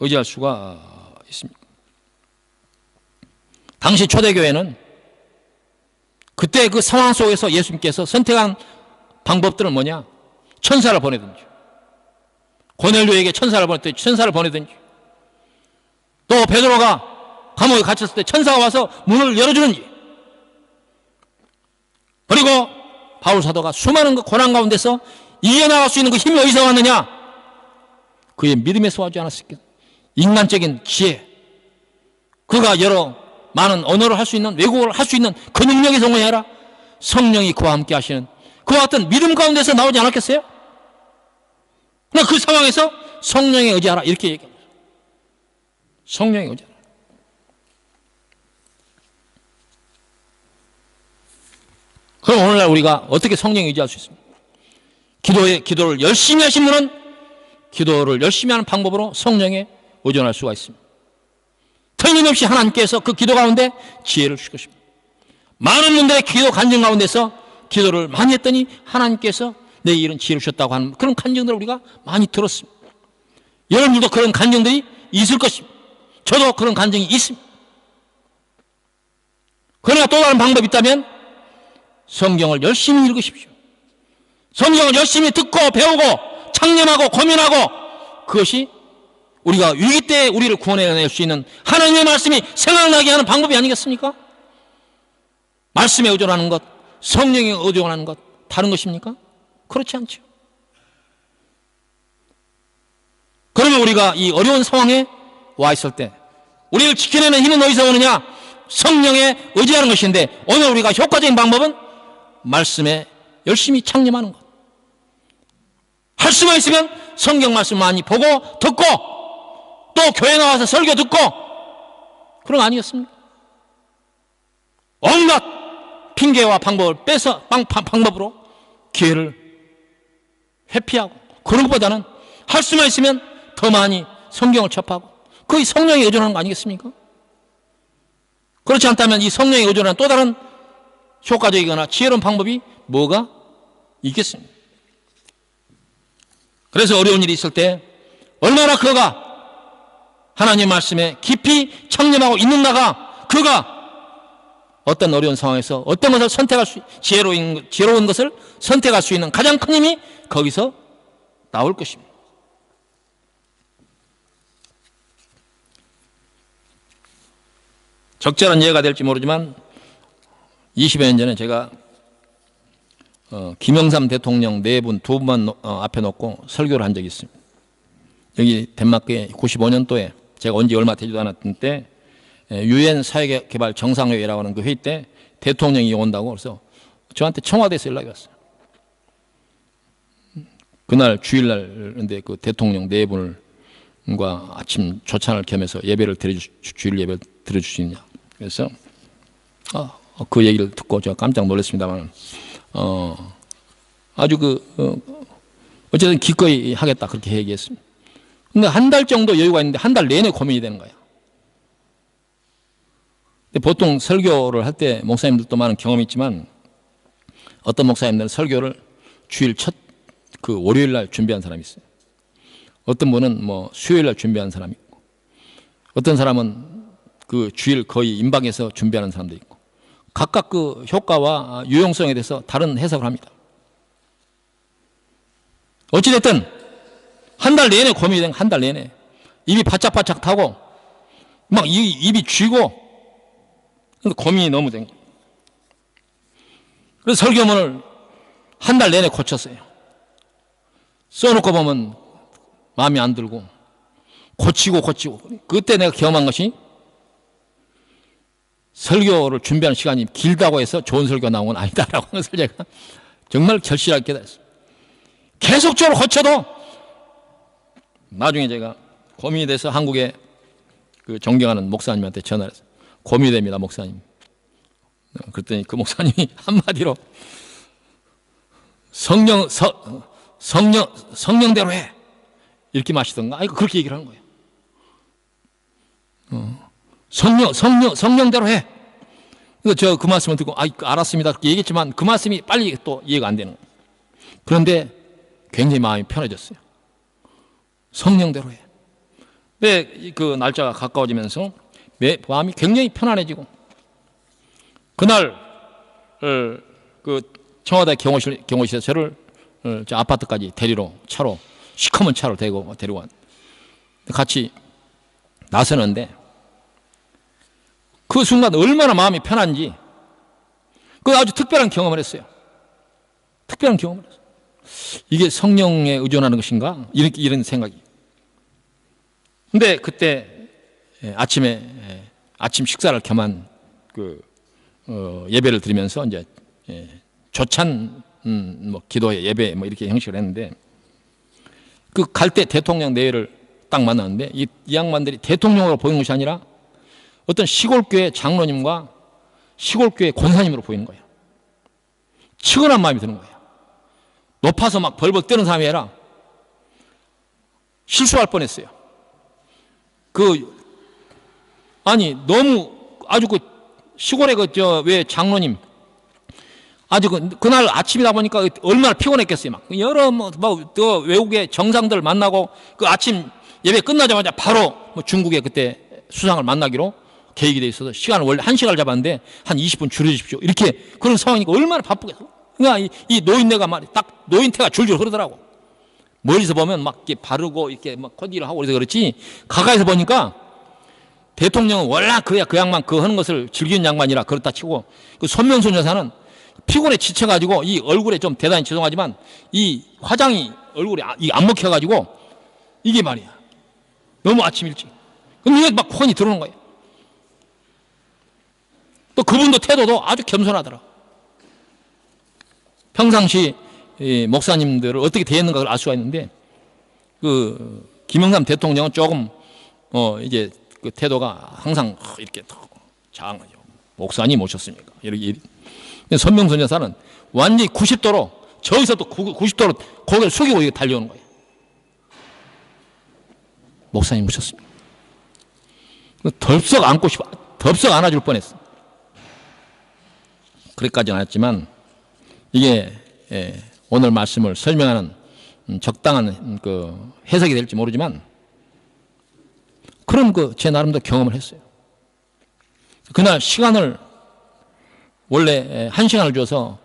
의지할 수가 있습니까? 당시 초대교회는 그때 그 상황 속에서 예수님께서 선택한 방법들은 뭐냐? 천사를 보내든지, 고넬료에게 천사를 보냈든지, 천사를 보내든지, 또 베드로가 감옥에 갇혔을 때 천사가 와서 문을 열어주는지, 그리고 바울 사도가 수많은 그 고난 가운데서 이겨나갈 수 있는 그 힘이 어디서 왔느냐? 그의 믿음에서 하지 않았을까? 인간적인 지혜, 그가 여러 많은 언어를 할 수 있는, 외국어를 할 수 있는 그 능력에서 온 게 아니라 성령이 그와 함께 하시는 그와 같은 믿음 가운데서 나오지 않았겠어요? 그러나 그 상황에서 성령에 의지하라 이렇게 얘기합니다. 성령에 의지하라. 그럼 오늘날 우리가 어떻게 성령에 의지할 수 있습니까? 기도를 열심히 하신 분은 기도를 열심히 하는 방법으로 성령에 의존할 수가 있습니다. 틀림없이 하나님께서 그 기도 가운데 지혜를 주실 것입니다. 많은 분들의 기도 간증 가운데서 기도를 많이 했더니 하나님께서 내 이런 지혜를 주셨다고 하는 그런 간증들을 우리가 많이 들었습니다. 여러분들도 그런 간증들이 있을 것입니다. 저도 그런 간증이 있습니다. 그러나 또 다른 방법이 있다면 성경을 열심히 읽으십시오. 성경을 열심히 듣고 배우고 창념하고 고민하고, 그것이 우리가 위기 때 우리를 구원해낼 수 있는 하나님의 말씀이 생각나게 하는 방법이 아니겠습니까? 말씀에 의존하는 것, 성령에 의존하는 것 다른 것입니까? 그렇지 않죠. 그러면 우리가 이 어려운 상황에 와 있을 때 우리를 지켜내는 힘은 어디서 오느냐? 성령에 의지하는 것인데, 오늘 우리가 효과적인 방법은 말씀에 열심히 창념하는 것. 할 수만 있으면 성경 말씀 많이 보고 듣고, 또 교회 나와서 설교 듣고, 그런 거 아니겠습니까? 온갖 핑계와 방법을 빼서 방법으로 기회를 회피하고, 그런 것보다는 할 수만 있으면 더 많이 성경을 접하고, 그게 성령에 의존하는 거 아니겠습니까? 그렇지 않다면 이 성령에 의존하는 또 다른 효과적이거나 지혜로운 방법이 뭐가 있겠습니까? 그래서 어려운 일이 있을 때 얼마나 그가 하나님의 말씀에 깊이 창념하고 있는가가, 그가 어떤 어려운 상황에서 어떤 것을 선택할 수, 지혜로운 것을 선택할 수 있는 가장 큰 힘이 거기서 나올 것입니다. 적절한 예가 될지 모르지만 20여 년 전에 제가 김영삼 대통령 두 분만 앞에 놓고 설교를 한 적이 있습니다. 여기 덴마크의 95년도에 제가 온 지 얼마 되지도 않았던 때 유엔 사회개발 정상회의라고 하는 그 회의 때 대통령이 온다고, 그래서 저한테 청와대에서 연락이 왔어요. 그날 주일날 근데 그 대통령 네 분과 아침 조찬을 겸해서 예배를 주일 예배를 드려주시느냐. 그래서 그 얘기를 듣고 제가 깜짝 놀랐습니다만, 아주 어쨌든 기꺼이 하겠다 그렇게 얘기했습니다. 근데 한 달 정도 여유가 있는데 한 달 내내 고민이 되는 거예요. 보통 설교를 할 때 목사님들도 많은 경험이 있지만, 어떤 목사님들은 설교를 주일 첫 그 월요일 날 준비한 사람이 있어요. 어떤 분은 뭐 수요일 날 준비한 사람이 있고, 어떤 사람은 그 주일 거의 임박해서 준비하는 사람도 있고, 각각 그 효과와 유용성에 대해서 다른 해석을 합니다. 어찌됐든 한 달 내내 고민이 된, 한 달 내내 입이 바짝바짝 타고 막 입이 쥐고 고민이 너무 된 거예요. 그래서 설교문을 한 달 내내 고쳤어요. 써놓고 보면 마음에 안 들고 고치고. 그때 내가 경험한 것이, 설교를 준비하는 시간이 길다고 해서 좋은 설교가 나온 건 아니다라고 하는 것을 제가 정말 결실하게 깨달았어요. 계속적으로 고쳐도 나중에 제가 고민이 돼서 한국에 그 존경하는 목사님한테 전화를 했어요. 고민이 됩니다, 목사님. 그랬더니 그 목사님이 한마디로 성령대로 해 이렇게 마시던가, 그렇게 얘기를 하는 거예요. 성령대로 해. 그래서 그 말씀을 듣고 알았습니다 그렇게 얘기했지만 그 말씀이 빨리 또 이해가 안 되는 거예요. 그런데 굉장히 마음이 편해졌어요. 성령대로 해. 왜 그 날짜가 가까워지면서 마음이 굉장히 편안해지고, 그날 그 청와대 경호실에서 저를 저 아파트까지 차로 시커먼 차로 데리고 왔. 같이 나서는데 그 순간 얼마나 마음이 편한지, 그 아주 특별한 경험을 했어요. 특별한 경험을 했어요. 이게 성령에 의존하는 것인가? 이런 생각이. 근데 그때 아침에 아침 식사를 겸한 예배를 드리면서 이제 조찬 뭐 기도회 예배 뭐 이렇게 형식을 했는데, 그 갈 때 대통령 내외를 딱 만났는데 이 양반들이 대통령으로 보이는 것이 아니라 어떤 시골교회 장로님과 시골교회 권사님으로 보이는 거예요. 측은한 마음이 드는 거예요. 높아서 막 벌벌 떠는 사람이 아니라 실수할 뻔했어요. 아니 너무 아주 시골에 왜 장로님 아주 그날 아침이다 보니까 얼마나 피곤했겠어요. 막 여러 외국의 정상들 만나고 그 아침 예배 끝나자마자 바로 중국의 그때 수상을 만나기로 계획이 돼 있어서 시간을 원래 1시간을 잡았는데 한 20분 줄여주십시오. 이렇게 그런 상황이니까 얼마나 바쁘겠어. 그러니까 이 노인네가 딱 노인태가 줄줄 흐르더라고. 멀리서 보면 막 이렇게 바르고 이렇게 막 코디를 하고 그래서 그렇지, 가까이서 보니까 대통령은 원래 그 양반 하는 것을 즐기는 양반이라 그렇다 치고, 그 손명순 여사는 피곤에 지쳐가지고 이 얼굴에 좀 대단히 죄송하지만 이 화장이 얼굴에 안 먹혀가지고 이게 말이야 너무 아침 일찍 근데 막 훤히 들어오는 거예요. 또 그분도 태도도 아주 겸손하더라. 평상시 목사님들을 어떻게 대했는가를 알 수가 있는데, 그 김영삼 대통령은 조금 이제 그 태도가 항상 이렇게 장하죠. 목사님 오셨습니까? 이렇게. 선명선 여사는 완전히 90도로 저기서 또 90도로 고개를 숙이고 이게 달려오는 거예요. 목사님 오셨습니다. 덥석 안고 싶어, 덥석 안아줄 뻔했어. 그렇게까지는 않았지만 이게 오늘 말씀을 설명하는 적당한 그 해석이 될지 모르지만 그런 제 나름대로 경험을 했어요. 그날 시간을 원래 1시간을 줘서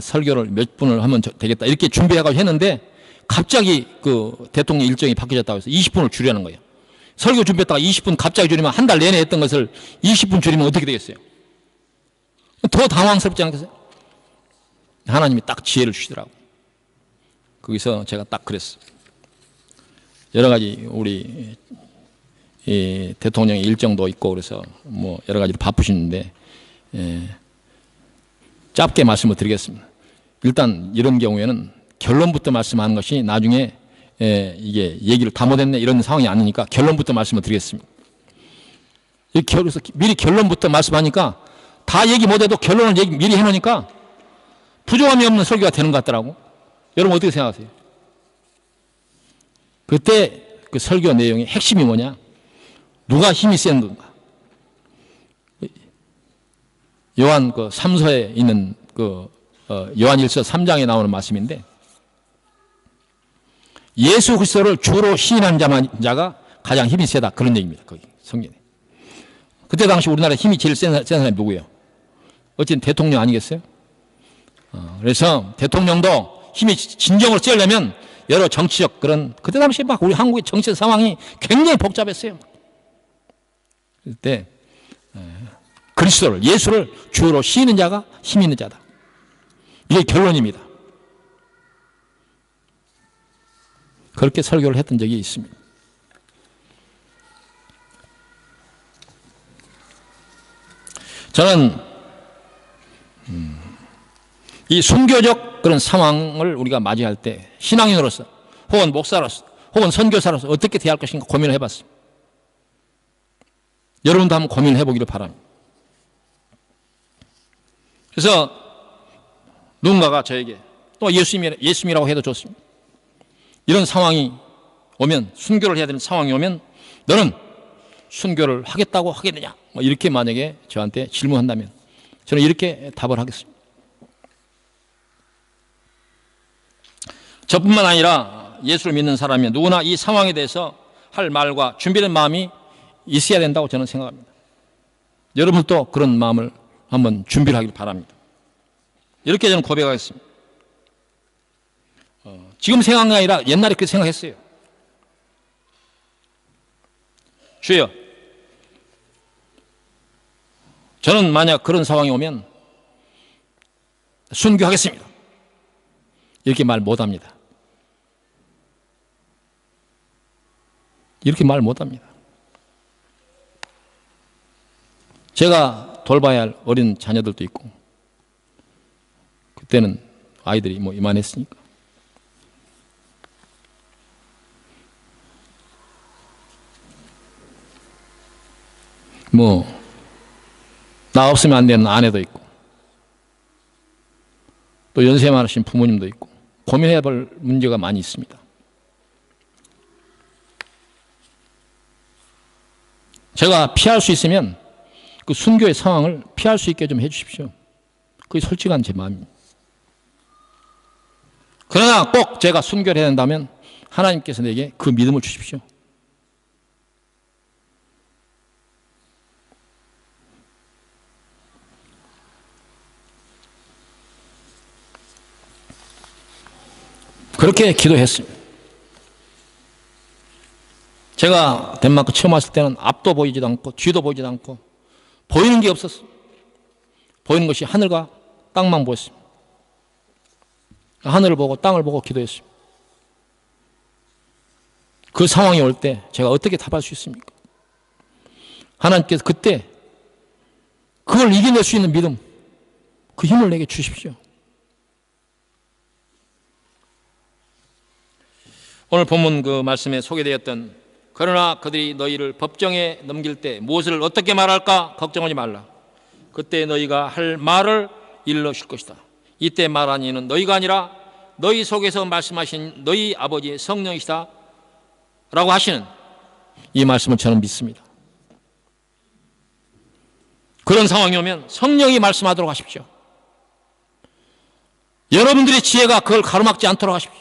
설교를 몇 분을 하면 되겠다 이렇게 준비해가지고 했는데 갑자기 그 대통령 일정이 바뀌어졌다고 해서 20분을 줄이라는 거예요. 설교 준비했다가 20분 갑자기 줄이면 한 달 내내 했던 것을 20분 줄이면 어떻게 되겠어요? 더 당황스럽지 않겠어요? 하나님이 딱 지혜를 주시더라고. 거기서 제가 딱 그랬어요. 여러 가지 우리 이 대통령의 일정도 있고 그래서 뭐 여러 가지로 바쁘시는데 짧게 말씀을 드리겠습니다. 일단 이런 경우에는 결론부터 말씀하는 것이 나중에 이게 얘기를 다 못했네 이런 상황이 아니니까 결론부터 말씀을 드리겠습니다. 그래서 미리 결론부터 말씀하니까 다 얘기 못해도 결론을 미리 해놓으니까 부족함이 없는 설교가 되는 것 같더라고. 여러분 어떻게 생각하세요? 그때 그 설교 내용의 핵심이 뭐냐? 누가 힘이 센 건가? 요한 그 3서에 있는 요한 1서 3장에 나오는 말씀인데, 예수 그리스도를 주로 시인한 자가 가장 힘이 세다 그런 얘기입니다. 거기 성경에. 그때 당시 우리나라에 힘이 제일 센 사람이 누구예요? 어쨌든 대통령 아니겠어요? 그래서 대통령도 힘이 진정으로 세려면 여러 정치적 그때 당시 막 우리 한국의 정치 상황이 굉장히 복잡했어요. 그때 그리스도를 예수를 주로 시이는 자가 힘 있는 자다. 이게 결론입니다. 그렇게 설교를 했던 적이 있습니다. 저는 이 순교적 그런 상황을 우리가 맞이할 때 신앙인으로서 혹은 목사로서 혹은 선교사로서 어떻게 대할 것인가 고민을 해봤습니다. 여러분도 한번 고민을 해보기를 바랍니다. 그래서 누군가가 저에게 또 예수님이라고 해도 좋습니다. 이런 상황이 오면, 순교를 해야 되는 상황이 오면 너는 순교를 하겠다고 하겠느냐, 이렇게 만약에 저한테 질문한다면 저는 이렇게 답을 하겠습니다. 저뿐만 아니라 예수를 믿는 사람이 누구나 이 상황에 대해서 할 말과 준비된 마음이 있어야 된다고 저는 생각합니다. 여러분도 그런 마음을 한번 준비를 하길 바랍니다. 이렇게 저는 고백하겠습니다. 지금 생각이 아니라 옛날에 그렇게 생각했어요. 주여, 저는 만약 그런 상황이 오면 순교하겠습니다. 이렇게 말 못합니다. 이렇게 말 못합니다. 제가 돌봐야 할 어린 자녀들도 있고, 그때는 아이들이 뭐 이만했으니까. 뭐 나 없으면 안 되는 아내도 있고, 또 연세 많으신 부모님도 있고, 고민해야 할 문제가 많이 있습니다. 제가 피할 수 있으면 그 순교의 상황을 피할 수 있게 좀 해주십시오. 그게 솔직한 제 마음입니다. 그러나 꼭 제가 순교를 해야 된다면 하나님께서 내게 그 믿음을 주십시오. 그렇게 기도했습니다. 제가 덴마크 처음 왔을 때는 앞도 보이지도 않고 뒤도 보이지도 않고 보이는 게 없었어요. 보이는 것이 하늘과 땅만 보였습니다. 하늘을 보고 땅을 보고 기도했습니다. 그 상황이 올 때 제가 어떻게 답할 수 있습니까? 하나님께서 그때 그걸 이겨낼 수 있는 믿음, 그 힘을 내게 주십시오. 오늘 본문 그 말씀에 소개되었던 그러나 그들이 너희를 법정에 넘길 때 무엇을 어떻게 말할까 걱정하지 말라. 그때 너희가 할 말을 일러 줄 것이다. 이때 말한 이는 너희가 아니라 너희 속에서 말씀하신 너희 아버지의 성령이시다 라고 하시는 이 말씀을 저는 믿습니다. 그런 상황이 오면 성령이 말씀하도록 하십시오. 여러분들의 지혜가 그걸 가로막지 않도록 하십시오.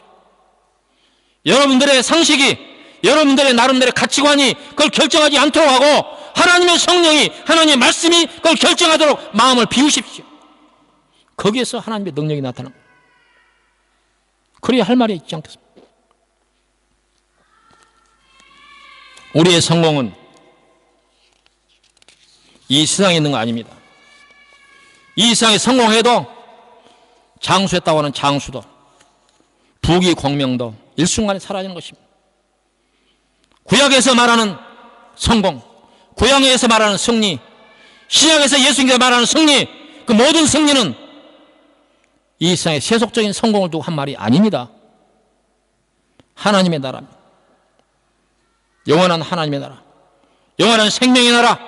여러분들의 상식이, 여러분들의 나름대로의 가치관이 그걸 결정하지 않도록 하고 하나님의 성령이, 하나님의 말씀이 그걸 결정하도록 마음을 비우십시오. 거기에서 하나님의 능력이 나타납니다. 그래야 할 말이 있지 않겠습니까? 우리의 성공은 이 세상에 있는 거 아닙니다. 이 세상에 성공해도 장수했다고 하는 장수도, 부귀 공명도 일순간에 사라지는 것입니다. 구약에서 말하는 성공, 구약에서 말하는 승리, 신약에서 예수님께서 말하는 승리, 그 모든 승리는 이 세상의 세속적인 성공을 두고 한 말이 아닙니다. 하나님의 나라입니다. 영원한 하나님의 나라, 영원한 생명의 나라,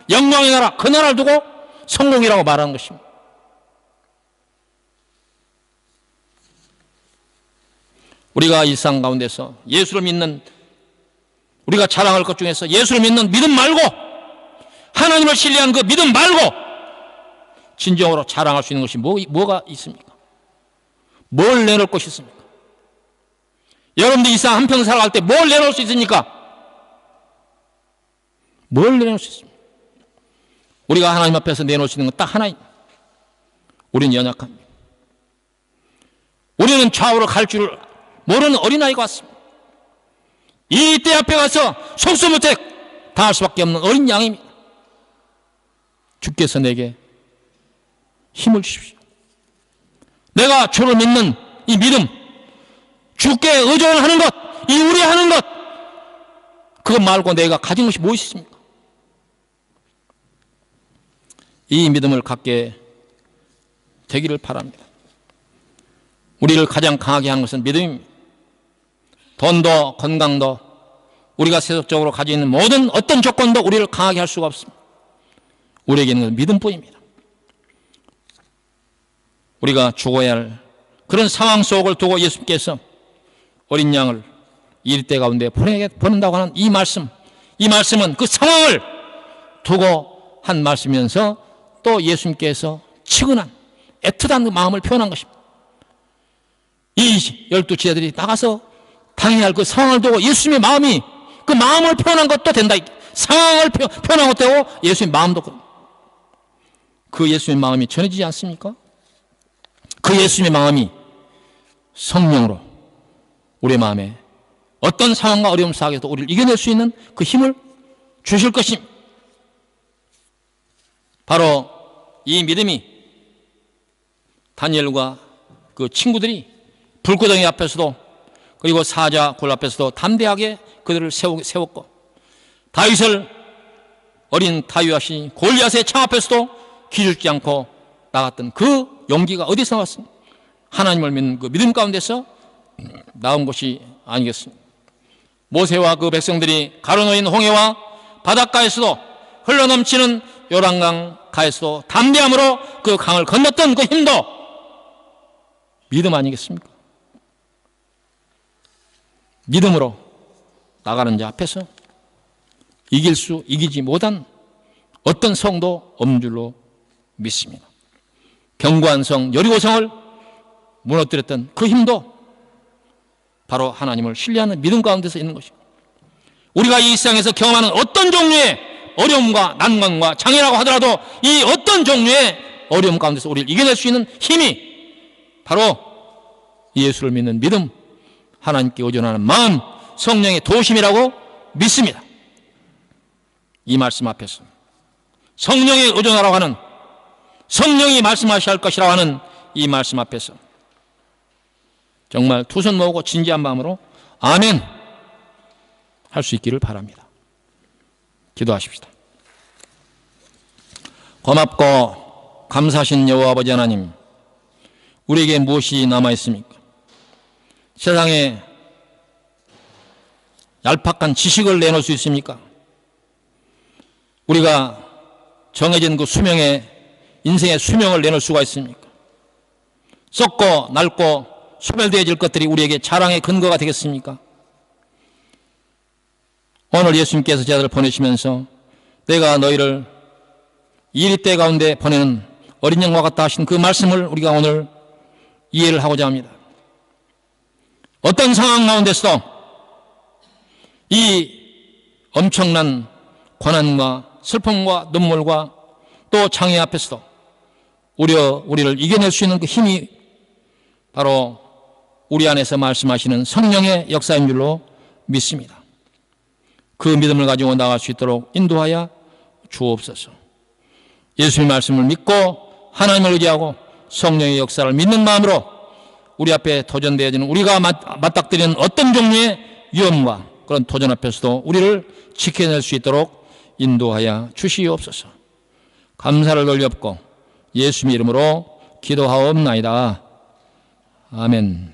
영광의 나라, 그 나라를 두고 성공이라고 말하는 것입니다. 우리가 일상 가운데서 예수를 믿는, 우리가 자랑할 것 중에서 예수를 믿는 믿음 말고, 하나님을 신뢰하는 그 믿음 말고 진정으로 자랑할 수 있는 것이 뭐가 있습니까? 뭘 내놓을 것이 있습니까? 여러분들 이 세상 한평생 살아갈 때 뭘 내놓을 수 있습니까? 뭘 내놓을 수 있습니까? 우리가 하나님 앞에서 내놓을 수 있는 건 딱 하나입니다. 우리는 연약합니다. 우리는 좌우를 갈 줄 모르는 어린아이가 왔습니다. 이 때 앞에 가서 속수무책 당할 수밖에 없는 어린 양입니다. 주께서 내게 힘을 주십시오. 내가 주를 믿는 이 믿음, 주께 의존하는 것, 이 우려하는 것, 그것 말고 내가 가진 것이 무엇이 있습니까? 이 믿음을 갖게 되기를 바랍니다. 우리를 가장 강하게 하는 것은 믿음입니다. 돈도 건강도 우리가 세속적으로 가지고 있는 모든 어떤 조건도 우리를 강하게 할 수가 없습니다. 우리에게 있는 믿음뿐입니다. 우리가 죽어야 할 그런 상황 속을 두고 예수님께서 어린 양을 이리때 가운데 보낸다고 하는 이 말씀은 그 상황을 두고 한 말씀이면서 또 예수님께서 치근한 애틋한 그 마음을 표현한 것입니다. 이 12제자들이 나가서 당해야 할 그 상황을 두고 예수님의 마음이, 그 마음을 표현한 것도 된다. 상황을 표현한 것도 되고 예수님의 마음도 그렇습니다. 그 예수님의 마음이 전해지지 않습니까? 그 예수님의 마음이 성령으로 우리의 마음에 어떤 상황과 어려움 속에서도 우리를 이겨낼 수 있는 그 힘을 주실 것입니다. 바로 이 믿음이 다니엘과 그 친구들이 불구덩이 앞에서도 그리고 사자 굴 앞에서도 담대하게 그들을 세웠고 다윗을 어린 다윗이 골리앗의 창 앞에서도 기죽지 않고 나갔던 그 용기가 어디서 나왔습니까? 하나님을 믿는 그 믿음 가운데서 나온 것이 아니겠습니까? 모세와 그 백성들이 가로놓인 홍해와 바닷가에서도 흘러넘치는 요단강 가에서도 담대함으로 그 강을 건넜던 그 힘도 믿음 아니겠습니까? 믿음으로 나가는 자 앞에서 이기지 못한 어떤 성도 없는 줄로 믿습니다. 견고한 성 여리고성을 무너뜨렸던 그 힘도 바로 하나님을 신뢰하는 믿음 가운데서 있는 것입니다. 우리가 이 세상에서 경험하는 어떤 종류의 어려움과 난관과 장애라고 하더라도 이 어떤 종류의 어려움 가운데서 우리를 이겨낼 수 있는 힘이 바로 예수를 믿는 믿음, 하나님께 의존하는 마음, 성령의 도심이라고 믿습니다. 이 말씀 앞에서 성령에 의존하라고 하는, 성령이 말씀하셔야 할 것이라고 하는 이 말씀 앞에서 정말 두 손 모으고 진지한 마음으로 아멘 할 수 있기를 바랍니다. 기도하십시다. 고맙고 감사하신 여호와 아버지 하나님, 우리에게 무엇이 남아있습니까? 세상에 얄팍한 지식을 내놓을 수 있습니까? 우리가 정해진 그 수명에, 인생의 수명을 내놓을 수가 있습니까? 썩고 낡고 소멸되어질 것들이 우리에게 자랑의 근거가 되겠습니까? 오늘 예수님께서 제자들을 보내시면서 내가 너희를 이리 때 가운데 보내는 어린 양과 같다 하신 그 말씀을 우리가 오늘 이해를 하고자 합니다. 어떤 상황 가운데서도 이 엄청난 고난과 슬픔과 눈물과 또 장애 앞에서도 우리를 이겨낼 수 있는 그 힘이 바로 우리 안에서 말씀하시는 성령의 역사인 줄로 믿습니다. 그 믿음을 가지고 나갈 수 있도록 인도하여 주옵소서. 예수님의 말씀을 믿고 하나님을 의지하고 성령의 역사를 믿는 마음으로 우리 앞에 도전되어지는 우리가 맞닥뜨리는 어떤 종류의 위험과 그런 도전 앞에서도 우리를 지켜낼 수 있도록 인도하여 주시옵소서. 감사를 돌렸고 예수님의 이름으로 기도하옵나이다. 아멘.